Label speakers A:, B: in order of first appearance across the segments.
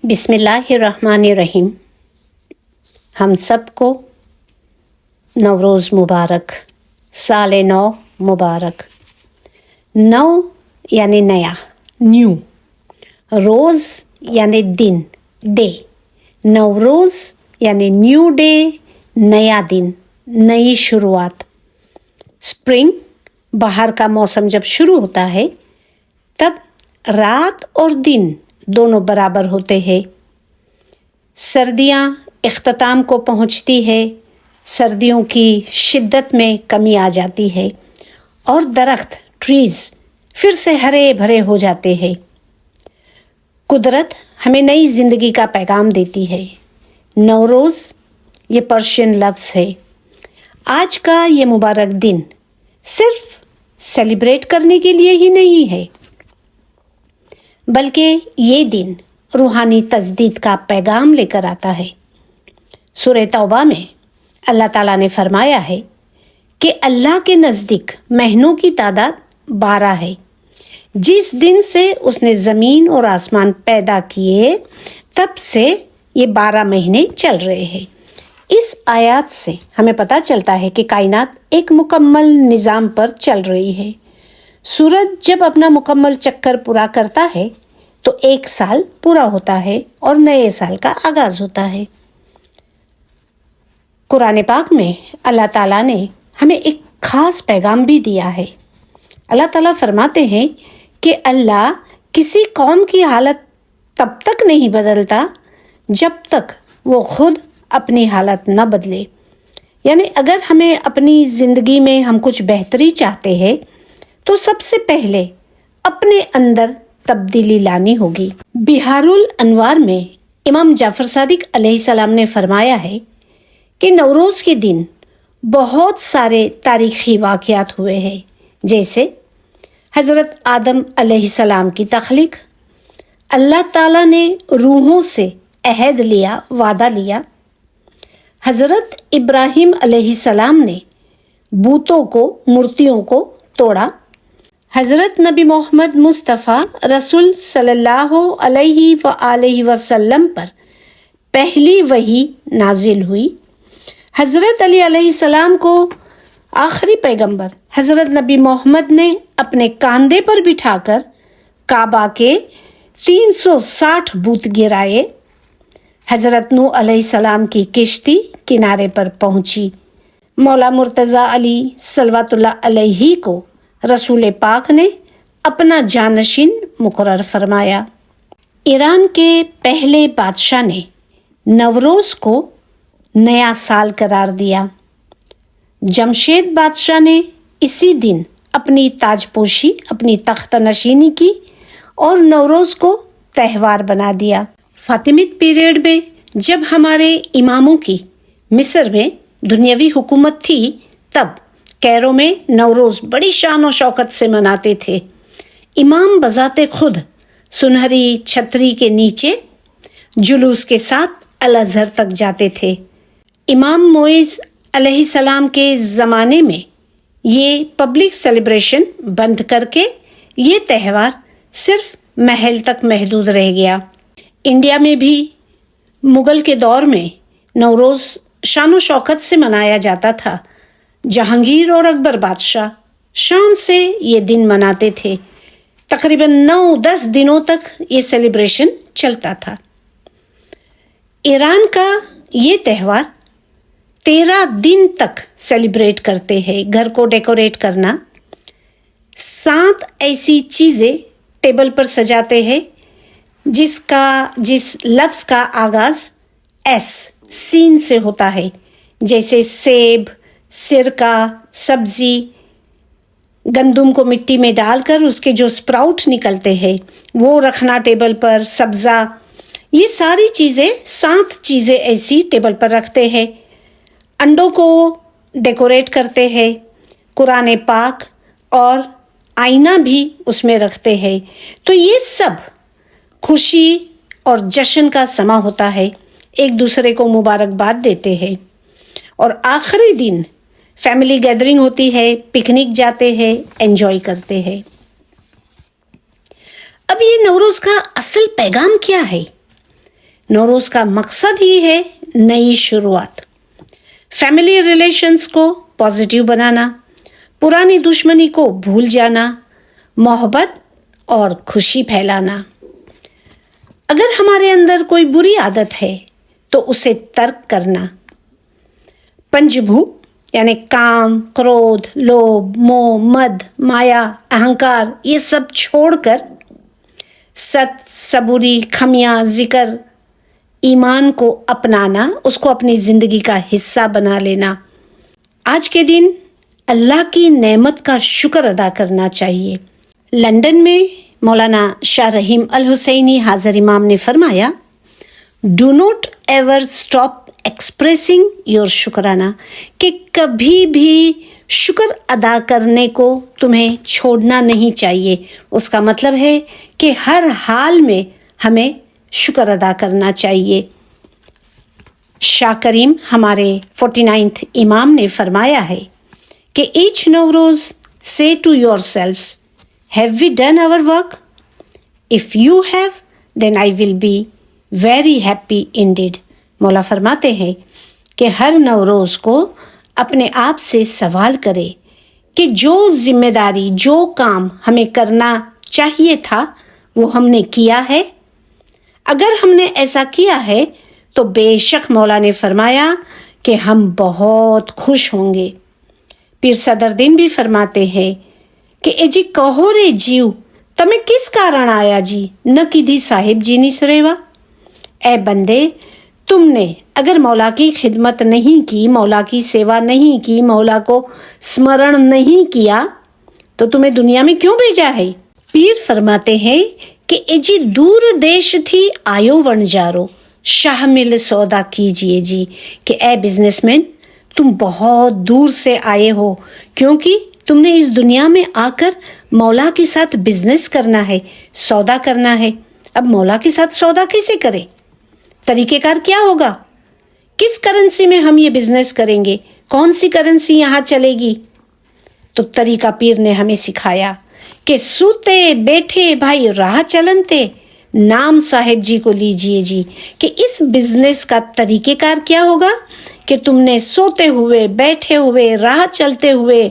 A: बिस्मिल्लाहिर्रहमानिर्रहीम। हम सबको नवरोज़ मुबारक, साल नौ मुबारक। नौ यानी नया, न्यू। रोज़ यानी दिन, डे। नवरोज़ यानी न्यू डे, नया दिन, नई शुरुआत। स्प्रिंग, बाहर का मौसम जब शुरू होता है तब रात और दिन दोनों बराबर होते हैं। सर्दियाँ इख्तिताम को पहुँचती है, सर्दियों की शिद्दत में कमी आ जाती है और दरख्त ट्रीज़ फिर से हरे भरे हो जाते हैं। कुदरत हमें नई ज़िंदगी का पैगाम देती है। नवरोज़ ये पर्शियन लफ्ज़ है। आज का ये मुबारक दिन सिर्फ सेलिब्रेट करने के लिए ही नहीं है, बल्कि ये दिन रूहानी तजदीद का पैगाम लेकर आता है। सूरह तौबा में अल्लाह ताला ने फरमाया है कि अल्लाह के नज़दीक महीनों की तादाद 12 है। जिस दिन से उसने ज़मीन और आसमान पैदा किए तब से ये 12 महीने चल रहे हैं। इस आयत से हमें पता चलता है कि कायनात एक मुकम्मल निज़ाम पर चल रही है। सूरज जब अपना मुकम्मल चक्कर पूरा करता है तो एक साल पूरा होता है और नए साल का आगाज़ होता है। कुरान पाक में अल्लाह ताला ने हमें एक ख़ास पैगाम भी दिया है। अल्लाह ताला फरमाते हैं कि अल्लाह किसी कौम की हालत तब तक नहीं बदलता जब तक वो खुद अपनी हालत न बदले। यानी अगर हमें अपनी ज़िंदगी में हम कुछ बेहतरी चाहते हैं तो सबसे पहले अपने अंदर तब्दीली लानी होगी। बिहारुल अनवार में इमाम जाफ़र सादिक अलैहिस्सलाम ने फरमाया है कि नवरोज़ के दिन बहुत सारे तारीख़ी वाक़यात हुए हैं, जैसे हज़रत आदम अलैहिस्सलाम की तख्लीक़, अल्लाह ताला ने रूहों से अहद लिया, वादा लिया। हज़रत इब्राहीम अलैहिस्सलाम ने बूतों को, मूर्तियों को तोड़ा। हज़रत नबी मोहम्मद मुस्तफ़ा रसूल सल्लल्लाहु अलैहि वसल्लम पर पहली वही नाजिल हुई। हज़रत अली अलैहिस्सलाम को आखिरी पैगंबर हज़रत नबी मोहम्मद ने अपने कांधे पर बिठाकर काबा के 360 बूत गिराए। हज़रत नूह अलैहिस्सलाम की किश्ती किनारे पर पहुंची। मौला मुर्तज़ा अली सल्लल्लाहु अलैहि को रसूल पाक ने अपना जानशीन मुकर्रर फरमाया। ईरान के पहले बादशाह ने नवरोज़ को नया साल करार दिया। जमशेद बादशाह ने इसी दिन अपनी ताजपोशी, अपनी तख्त नशीनी की और नवरोज़ को त्यौहार बना दिया। फातिमिद पीरियड में जब हमारे इमामों की मिस्र में दुनियावी हुकूमत थी तब कैरो में नवरोज़ बड़ी शान और शौकत से मनाते थे। इमाम बज़ाते खुद सुनहरी छतरी के नीचे जुलूस के साथ अल अज़हर तक जाते थे। इमाम मोइज़ अलैहिस्सलाम के ज़माने में ये पब्लिक सेलिब्रेशन बंद करके ये त्यौहार सिर्फ महल तक महदूद रह गया। इंडिया में भी मुग़ल के दौर में नवरोज़ शान और शौकत से मनाया जाता था। जहांगीर और अकबर बादशाह शान से ये दिन मनाते थे। तकरीबन 9-10 दिनों तक ये सेलिब्रेशन चलता था। ईरान का ये त्यौहार 13 दिन तक सेलिब्रेट करते हैं। घर को डेकोरेट करना, 7 ऐसी चीज़ें टेबल पर सजाते हैं जिस लफ्ज़ का आगाज़ एस, सीन से होता है, जैसे सेब, सिरका, सब्ज़ी। गंदुम को मिट्टी में डालकर उसके जो स्प्राउट निकलते हैं वो रखना टेबल पर, सब्ज़ा, ये सारी चीज़ें 7 चीज़ें ऐसी टेबल पर रखते हैं। अंडों को डेकोरेट करते हैं, कुरान पाक और आईना भी उसमें रखते हैं। तो ये सब खुशी और जश्न का समा होता है। एक दूसरे को मुबारकबाद देते हैं और आखिरी दिन फैमिली गैदरिंग होती है, पिकनिक जाते हैं, एंजॉय करते हैं। अब ये नवरोज़ का असल पैगाम क्या है? नौरोज़ का मकसद ही है नई शुरुआत, फैमिली रिलेशंस को पॉजिटिव बनाना, पुरानी दुश्मनी को भूल जाना, मोहब्बत और खुशी फैलाना। अगर हमारे अंदर कोई बुरी आदत है तो उसे तर्क करना, पंचभू यानी काम, क्रोध, लोभ, मोह, मद, माया, अहंकार, ये सब छोड़कर सत, सबूरी, खमिया, जिक्र, ईमान को अपनाना, उसको अपनी ज़िंदगी का हिस्सा बना लेना। आज के दिन अल्लाह की नेमत का शुक्र अदा करना चाहिए। लंदन में मौलाना शाह रहीम अल हुसैनी हाज़र इमाम ने फरमाया, do not ever stop expressing your शुक्राना, कि कभी भी शुक्र अदा करने को तुम्हें छोड़ना नहीं चाहिए। उसका मतलब है कि हर हाल में हमें शुक्र अदा करना चाहिए। शाह करीम हमारे 49th इमाम ने फरमाया है कि each Navroz say to yourselves, have we done our work? If you have then I will be very happy indeed. मौला फरमाते हैं कि हर नवरोज़ को अपने आप से सवाल करे कि जो जिम्मेदारी, जो काम हमें करना चाहिए था वो हमने किया है। अगर हमने ऐसा किया है तो बेशक मौला ने फरमाया कि हम बहुत खुश होंगे। पीर सदरुद्दीन भी फरमाते हैं कि ए जी कहो रे जीव, तमें किस कारण आया जी, न किधी साहिब जी नी सरेवा। ए बंदे, तुमने अगर मौला की खिदमत नहीं की, मौला की सेवा नहीं की, मौला को स्मरण नहीं किया तो तुम्हें दुनिया में क्यों भेजा है? पीर फरमाते हैं कि ए जी दूर देश थी आयो वणजारो, शाह मिल सौदा कीजिए जी, कि ए बिजनेसमैन, तुम बहुत दूर से आए हो क्योंकि तुमने इस दुनिया में आकर मौला के साथ बिजनेस करना है, सौदा करना है। अब मौला के साथ सौदा कैसे करें? तरीक़ेकार क्या होगा? किस करेंसी में हम ये बिजनेस करेंगे? कौन सी करेंसी यहाँ चलेगी? तो तरीका पीर ने हमें सिखाया कि सूते बैठे भाई राह चलनते, नाम साहिब जी को लीजिए जी, कि इस बिजनेस का तरीक़ेकार क्या होगा कि तुमने सोते हुए, बैठे हुए, राह चलते हुए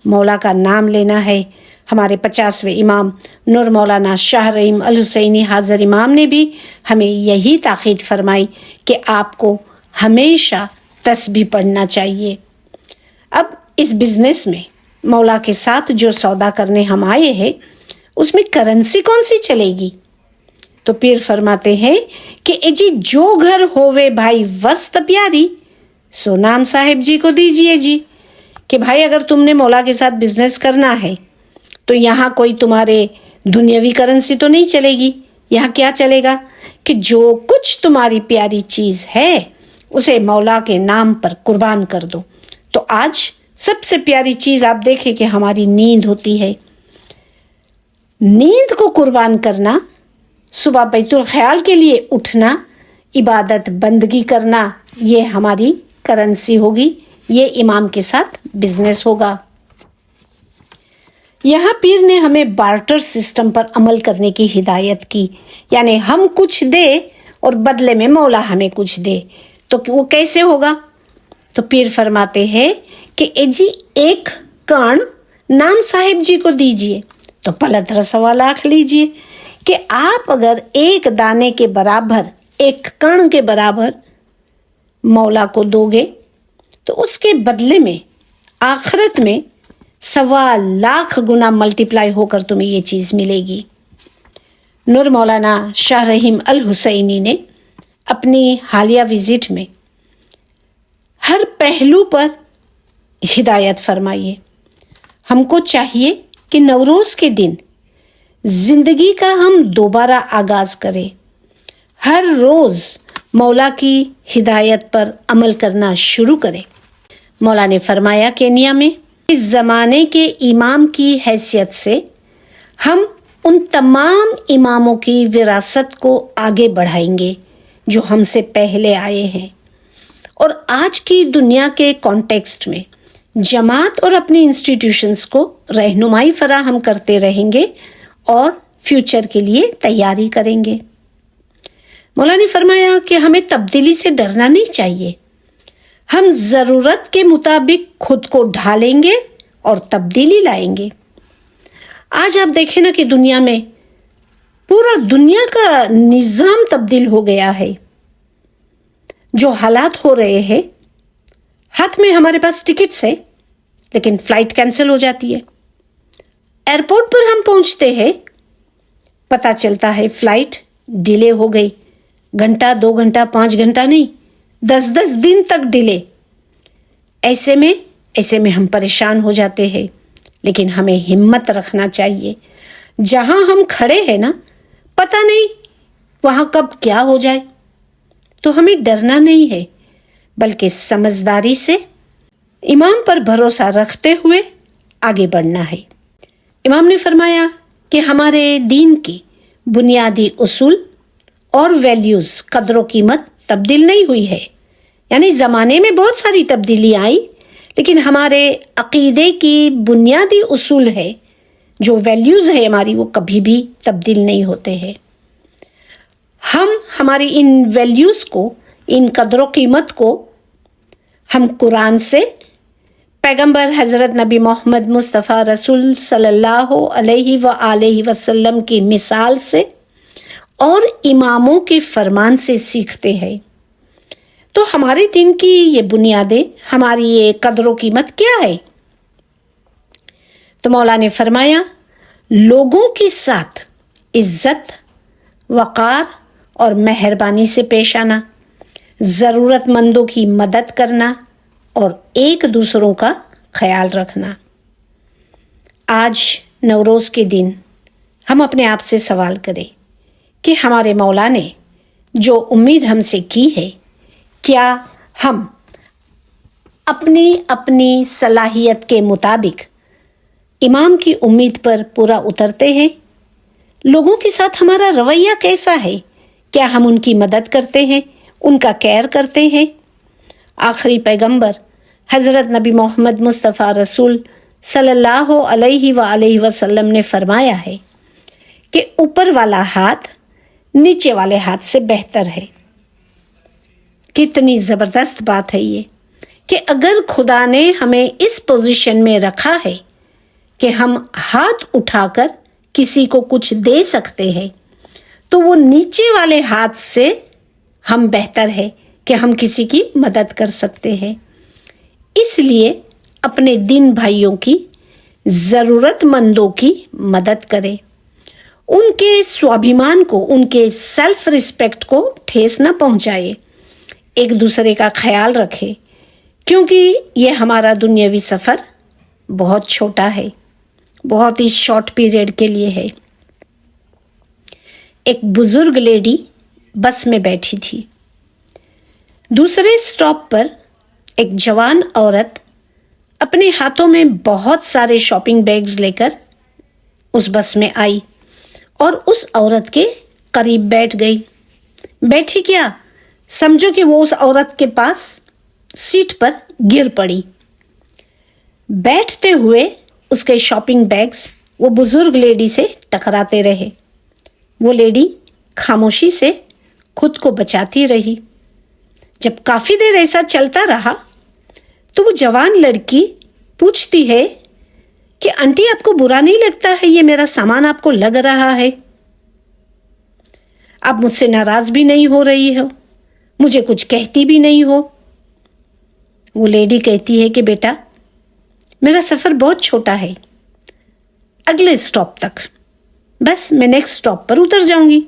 A: मौला का नाम लेना है। हमारे 50वें इमाम नूर मौलाना शाह रहीम अल हुसैनी हाज़र इमाम ने भी हमें यही ताक़ीद फरमाई कि आपको हमेशा तस्बीह पढ़ना चाहिए। अब इस बिज़नेस में मौला के साथ जो सौदा करने हम आए हैं उसमें करेंसी कौन सी चलेगी? तो पीर फरमाते हैं कि ए जी जो घर होवे भाई वस्त प्यारी, सो नाम साहिब जी को दीजिए जी, कि भाई अगर तुमने मौला के साथ बिजनेस करना है तो यहाँ कोई तुम्हारे दुनियावी करेंसी तो नहीं चलेगी। यहाँ क्या चलेगा कि जो कुछ तुम्हारी प्यारी चीज़ है उसे मौला के नाम पर कुर्बान कर दो। तो आज सबसे प्यारी चीज़ आप देखें कि हमारी नींद होती है। नींद को कुर्बान करना, सुबह बैतुल ख्याल के लिए उठना, इबादत बंदगी करना, ये हमारी करेंसी होगी, ये इमाम के साथ बिजनेस होगा। यहाँ पीर ने हमें बार्टर सिस्टम पर अमल करने की हिदायत की, यानी हम कुछ दे और बदले में मौला हमें कुछ दे। तो वो कैसे होगा? तो पीर फरमाते हैं कि ए जी एक कण नाम साहिब जी को दीजिए, तो पलत रसवा लाख लीजिए, कि आप अगर एक दाने के बराबर, एक कण के बराबर मौला को दोगे तो उसके बदले में आखिरत में 1.25 लाख गुना मल्टीप्लाई होकर तुम्हें ये चीज़ मिलेगी। नूर मौलाना शाह रहीम अल हुसैनी ने अपनी हालिया विजिट में हर पहलू पर हिदायत फरमाई है। हमको चाहिए कि नवरोज़ के दिन ज़िंदगी का हम दोबारा आगाज़ करें, हर रोज़ मौला की हिदायत पर अमल करना शुरू करें। मौला ने फरमाया केन्या में, इस ज़माने के इमाम की हैसियत से हम उन तमाम इमामों की विरासत को आगे बढ़ाएंगे जो हमसे पहले आए हैं, और आज की दुनिया के कॉन्टेक्स्ट में जमात और अपनी इंस्टीट्यूशंस को रहनुमाई फराहम करते रहेंगे और फ्यूचर के लिए तैयारी करेंगे। مولا نے فرمایا کہ ہمیں تبدیلی سے ڈرنا نہیں چاہیے. ہم ضرورت کے مطابق خود کو ڈھالیں گے اور تبدیلی لائیں گے. آج آپ دیکھیں نا کہ دنیا میں پورا دنیا کا نظام تبدیل ہو گیا ہے. جو حالات ہو رہے ہیں، ہاتھ میں ہمارے پاس ٹکٹس ہے لیکن فلائٹ کینسل ہو جاتی ہے. ایئرپورٹ پر ہم پہنچتے ہیں، پتہ چلتا ہے فلائٹ ڈیلے ہو گئی. گھنٹہ 2 گھنٹہ 5 گھنٹہ نہیں، 10 دن تک ڈیلے. ایسے میں ہم پریشان ہو جاتے ہیں. لیکن ہمیں ہمت رکھنا چاہیے. جہاں ہم کھڑے ہیں نا، پتہ نہیں وہاں کب کیا ہو جائے. تو ہمیں ڈرنا نہیں ہے بلکہ سمجھداری سے امام پر بھروسہ رکھتے ہوئے آگے بڑھنا ہے. امام نے فرمایا کہ ہمارے دین کی بنیادی اصول اور ویلیوز، قدر و قیمت تبدیل نہیں ہوئی ہے. یعنی زمانے میں بہت ساری تبدیلی آئی لیکن ہمارے عقیدے کی بنیادی اصول ہے، جو ویلیوز ہے ہماری، وہ کبھی بھی تبدیل نہیں ہوتے ہیں. ہم ہماری ان ویلیوز کو، ان قدر و قیمت کو ہم قرآن سے، پیغمبر حضرت نبی محمد مصطفیٰ رسول صلی اللہ علیہ وآلہ وسلم کی مثال سے اور اماموں کے فرمان سے سیکھتے ہیں. تو ہمارے دین کی یہ بنیادیں، ہماری یہ قدر و قیمت کیا ہے؟ تو مولا نے فرمایا، لوگوں کے ساتھ عزت، وقار اور مہربانی سے پیش آنا، ضرورت مندوں کی مدد کرنا اور ایک دوسروں کا خیال رکھنا. آج نوروز کے دن ہم اپنے آپ سے سوال کریں کہ ہمارے مولا نے جو امید ہم سے کی ہے، کیا ہم اپنی صلاحیت کے مطابق امام کی امید پر پورا اترتے ہیں؟ لوگوں کے ساتھ ہمارا رویہ کیسا ہے؟ کیا ہم ان کی مدد کرتے ہیں، ان کا کیئر کرتے ہیں؟ آخری پیغمبر حضرت نبی محمد مصطفیٰ رسول صلی اللہ علیہ وآلہ وسلم نے فرمایا ہے کہ اوپر والا ہاتھ نیچے والے ہاتھ سے بہتر ہے. کتنی زبردست بات ہے یہ کہ اگر خدا نے ہمیں اس پوزیشن میں رکھا ہے کہ ہم ہاتھ اٹھا کر کسی کو کچھ دے سکتے ہیں، تو وہ نیچے والے ہاتھ سے ہم بہتر ہے کہ ہم کسی کی مدد کر سکتے ہیں. اس لیے اپنے دین بھائیوں کی، ضرورت مندوں کی مدد کریں. ان کے سوابھیمان کو، ان کے سیلف ریسپیکٹ کو ٹھیس نہ پہنچائے. ایک دوسرے کا خیال رکھے، کیونکہ یہ ہمارا دنیاوی سفر بہت چھوٹا ہے، بہت ہی شارٹ پیریڈ کے لیے ہے. ایک بزرگ لیڈی بس میں بیٹھی تھی. دوسرے اسٹاپ پر ایک جوان عورت اپنے ہاتھوں میں بہت سارے شاپنگ بیگز لے کر اس بس میں آئی اور اس عورت کے قریب بیٹھ گئی. بیٹھی کیا، سمجھو کہ وہ اس عورت کے پاس سیٹ پر گر پڑی. بیٹھتے ہوئے اس کے شاپنگ بیگز وہ بزرگ لیڈی سے ٹکراتے رہے. وہ لیڈی خاموشی سے خود کو بچاتی رہی. جب کافی دیر ایسا چلتا رہا تو وہ جوان لڑکی پوچھتی ہے کہ آنٹی، آپ کو برا نہیں لگتا ہے؟ یہ میرا سامان آپ کو لگ رہا ہے، آپ مجھ سے ناراض بھی نہیں ہو رہی ہو، مجھے کچھ کہتی بھی نہیں ہو. وہ لیڈی کہتی ہے کہ بیٹا، میرا سفر بہت چھوٹا ہے، اگلے اسٹاپ تک، بس میں نیکسٹ اسٹاپ پر اتر جاؤں گی،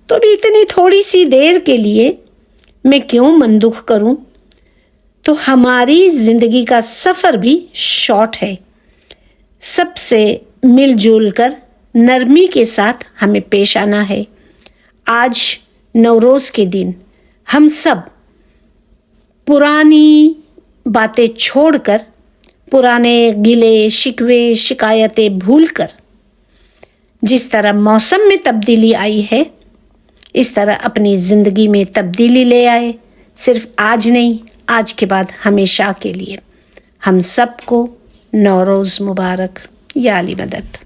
A: تو ابھی اتنی تھوڑی سی دیر کے لیے میں کیوں من دکھ کروں؟ تو ہماری زندگی کا سفر بھی شارٹ ہے. سب سے مل جل کر نرمی کے ساتھ ہمیں پیش آنا ہے. آج نوروز کے دن ہم سب پرانی باتیں چھوڑ کر، پرانے گلے شکوے شکایتیں بھول کر، جس طرح موسم میں تبدیلی آئی ہے اس طرح اپنی زندگی میں تبدیلی لے آئے. صرف آج نہیں، آج کے بعد ہمیشہ کے لیے. ہم سب کو نوروز مبارک. یا علی مدد.